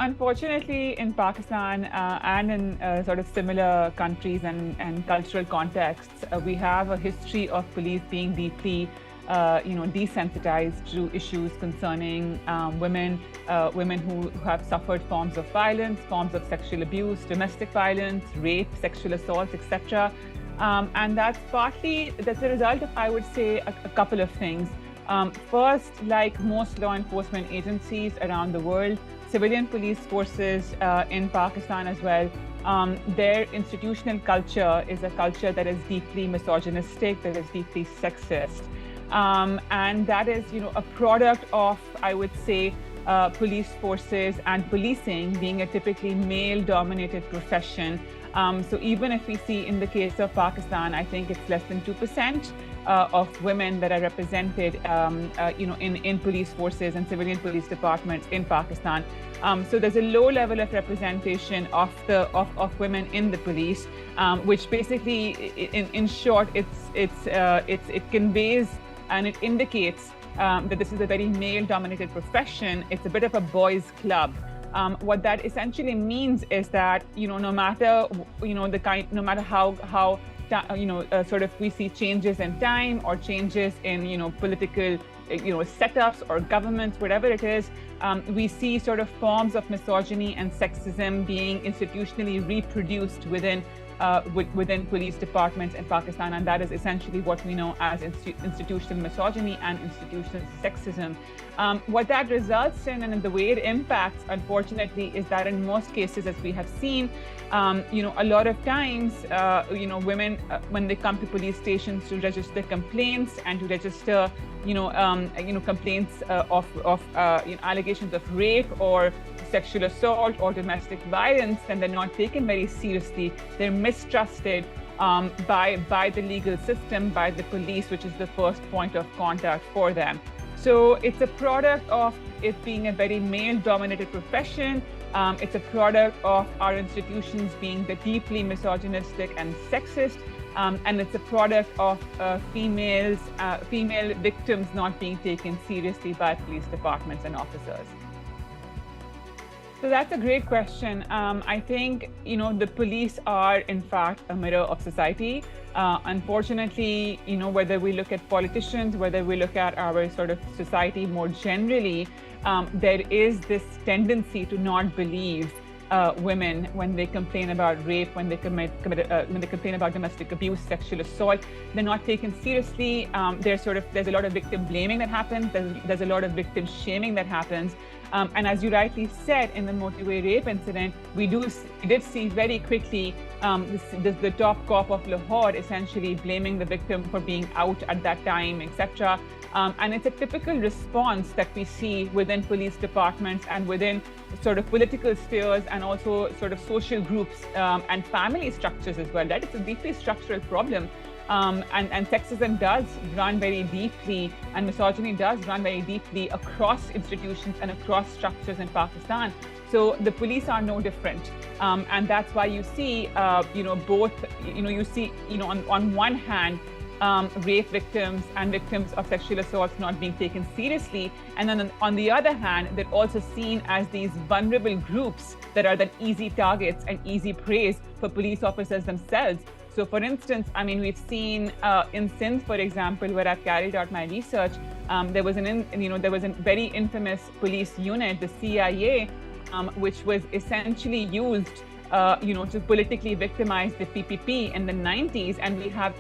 unfortunately, in Pakistan and in sort of similar countries and cultural contexts, we have a history of police being deeply, desensitized to issues concerning women who have suffered forms of violence, forms of sexual abuse, domestic violence, rape, sexual assault, etc. And that's a result of, I would say, a couple of things. First, like most law enforcement agencies around the world, civilian police forces in Pakistan as well, their institutional culture is a culture that is deeply misogynistic, that is deeply sexist. And that is, a product of, I would say, police forces and policing being a typically male-dominated profession. So even if we see in the case of Pakistan, I think it's less than 2% of women that are represented, in police forces and civilian police departments in Pakistan. So there's a low level of representation of women in the police, which basically, in short, it conveys and it indicates that this is a very male-dominated profession. It's a bit of a boys' club. What that essentially means is that, no matter how sort of we see changes in time or changes in political setups or governments, whatever it is, we see sort of forms of misogyny and sexism being institutionally reproduced within police departments in Pakistan, and that is essentially what we know as institutional misogyny and institutional sexism. What that results in and the way it impacts, unfortunately, is that in most cases, as we have seen, a lot of times, women, when they come to police stations to register complaints and to register, complaints of allegations of rape or sexual assault or domestic violence, then they're not taken very seriously. They're mistrusted by the legal system, by the police, which is the first point of contact for them. So it's a product of it being a very male-dominated profession. It's a product of our institutions being deeply misogynistic and sexist. And it's a product of female victims not being taken seriously by police departments and officers. So that's a great question. I think, the police are, in fact, a mirror of society. Unfortunately, whether we look at politicians, whether we look at our sort of society more generally, there is this tendency to not believe women when they complain about rape, when they when they complain about domestic abuse, sexual assault. They're not taken seriously. There's a lot of victim blaming that happens. There's a lot of victim shaming that happens. And as you rightly said, in the motorway rape incident, we did see very quickly the top cop of Lahore essentially blaming the victim for being out at that time, etc. And it's a typical response that we see within police departments and within sort of political spheres and also sort of social groups and family structures as well. That it's a deeply structural problem. And sexism does run very deeply, and misogyny does run very deeply across institutions and across structures in Pakistan. So the police are no different, and that's why you see, on one hand, rape victims and victims of sexual assaults not being taken seriously, and then on the other hand, they're also seen as these vulnerable groups that are the easy targets and easy prey for police officers themselves. So, for instance, we've seen in Sindh, for example, where I've carried out my research, there was a very infamous police unit, the CIA, which was essentially used, to politically victimize the PPP in the 90s, and we have,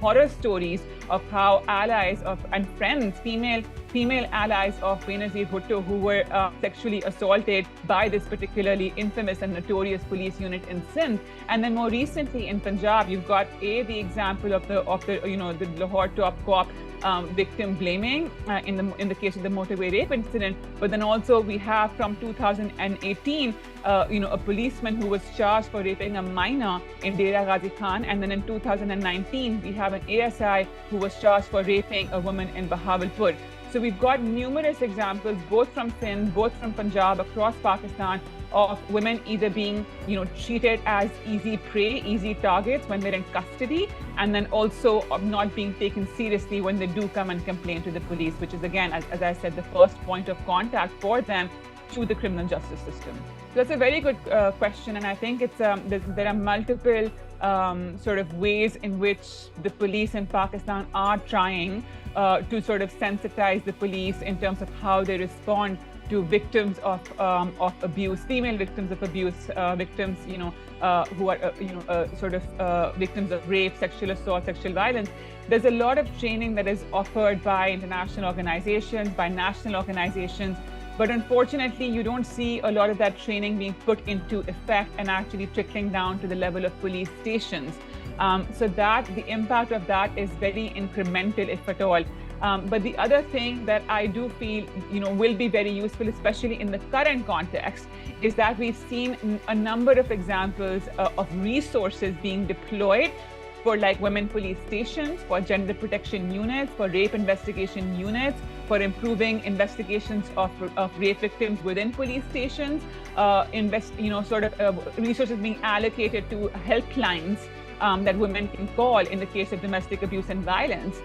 horror stories of how allies and friends, female allies of Benazir Bhutto, who were sexually assaulted by this particularly infamous and notorious police unit in Sindh. And then more recently in Punjab, you've got the example of the Lahore top cop victim blaming in the case of the motorway rape incident. But then also we have from 2018, a policeman who was charged for raping a minor in Dera Ghazi Khan, and then in 2019 we have an ASI who was charged for raping a woman in Bahawalpur. So we've got numerous examples, both from Sindh, both from Punjab, across Pakistan, of women either being, treated as easy prey, easy targets when they're in custody, and then also of not being taken seriously when they do come and complain to the police, which is, again, as I said, the first point of contact for them. to the criminal justice system? So that's a very good question, and I think it's there are multiple sort of ways in which the police in Pakistan are trying to sort of sensitize the police in terms of how they respond to victims of abuse, female victims of abuse, victims who are sort of victims of rape, sexual assault, sexual violence. There's a lot of training that is offered by international organizations, by national organizations. But unfortunately, you don't see a lot of that training being put into effect and actually trickling down to the level of police stations. So that the impact of that is very incremental, if at all. But the other thing that I do feel, will be very useful, especially in the current context, is that we've seen a number of examples of resources being deployed for women police stations, for gender protection units, for rape investigation units, for improving investigations of rape victims within police stations, resources being allocated to helplines that women can call in the case of domestic abuse and violence.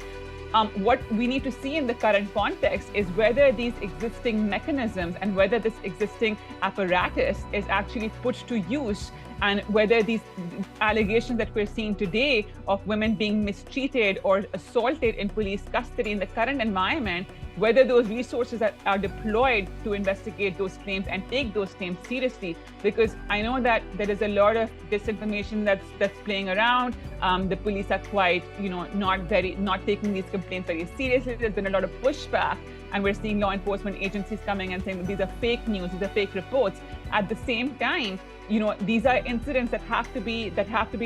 What we need to see in the current context is whether these existing mechanisms and whether this existing apparatus is actually put to use, and whether these allegations that we're seeing today of women being mistreated or assaulted in police custody in the current environment, whether those resources are deployed to investigate those claims and take those claims seriously. Because I know that there is a lot of disinformation that's playing around. The police are quite, not taking these complaints very seriously. There's been a lot of pushback, and we're seeing law enforcement agencies coming and saying that these are fake news, these are fake reports. At the same time, these are incidents that have to be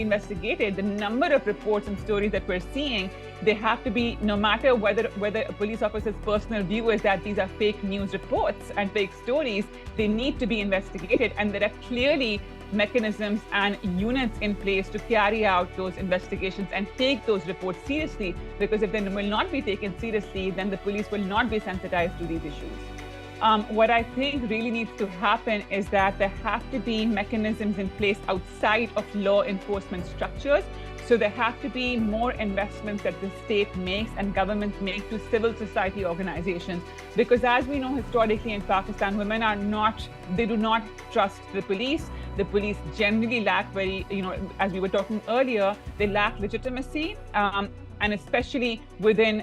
investigated. The number of reports and stories that we're seeing, they have to be, no matter whether a police officer's personal view is that these are fake news reports and fake stories, they need to be investigated. And there are clearly mechanisms and units in place to carry out those investigations and take those reports seriously, because if they will not be taken seriously, then the police will not be sensitized to these issues. What I think really needs to happen is that there have to be mechanisms in place outside of law enforcement structures. So there have to be more investments that the state makes and governments make to civil society organizations. Because as we know historically in Pakistan, women they do not trust the police. The police generally lack as we were talking earlier, they lack legitimacy. And especially within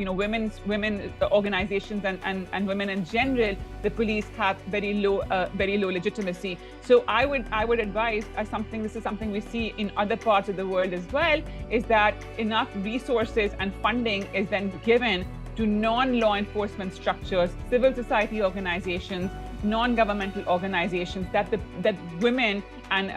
women organizations and women in general, the police have very low legitimacy. So I would advise, this is something we see in other parts of the world as well, is that enough resources and funding is then given to non-law enforcement structures, civil society organizations, non-governmental organizations that women and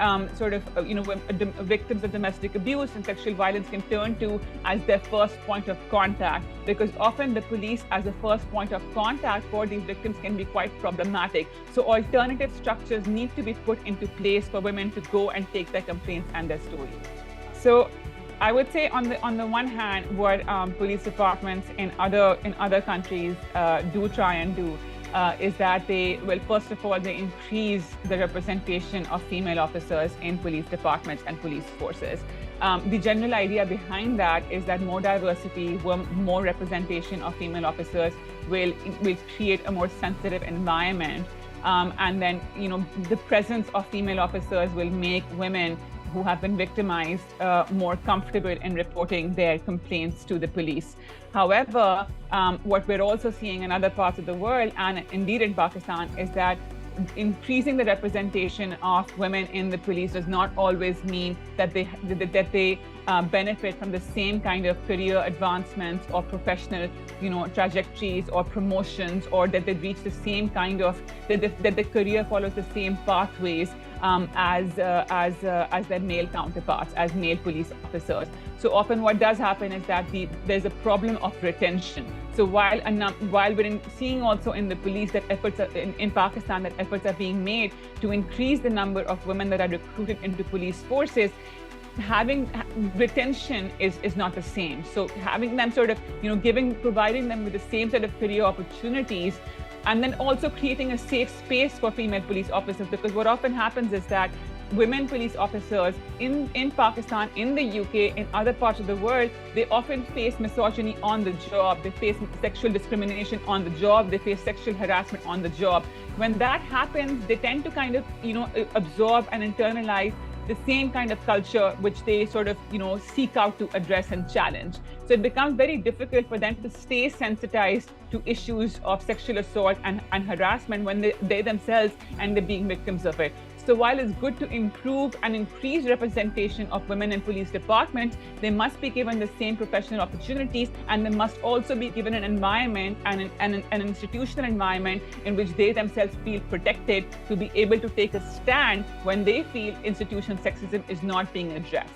victims of domestic abuse and sexual violence can turn to as their first point of contact, because often the police as a first point of contact for these victims can be quite problematic. So alternative structures need to be put into place for women to go and take their complaints and their stories. So I would say on the one hand, what police departments in other countries do try and do is that first of all, they increase the representation of female officers in police departments and police forces. The general idea behind that is that more diversity, more representation of female officers will create a more sensitive environment. And then, the presence of female officers will make women who have been victimized more comfortable in reporting their complaints to the police. However, what we're also seeing in other parts of the world, and indeed in Pakistan, is that increasing the representation of women in the police does not always mean that they benefit from the same kind of career advancements or professional, trajectories or promotions, or that they reach the same kind of that the career follows the same pathways as their male counterparts, as male police officers. So often what does happen is that there's a problem of retention. So while we're seeing also in the police that efforts in Pakistan that efforts are being made to increase the number of women that are recruited into police forces, having retention is not the same. So having them providing them with the same set of career opportunities, and then also creating a safe space for female police officers, because what often happens is that women police officers in Pakistan, in the UK, in other parts of the world, they often face misogyny on the job. They face sexual discrimination on the job. They face sexual harassment on the job. When that happens, they tend to kind of, absorb and internalize the same kind of culture which they sort of, seek out to address and challenge. So it becomes very difficult for them to stay sensitized to issues of sexual assault and harassment when they themselves end up being victims of it. So while it's good to improve and increase representation of women in police departments, they must be given the same professional opportunities, and they must also be given an environment and an institutional environment in which they themselves feel protected to be able to take a stand when they feel institutional sexism is not being addressed.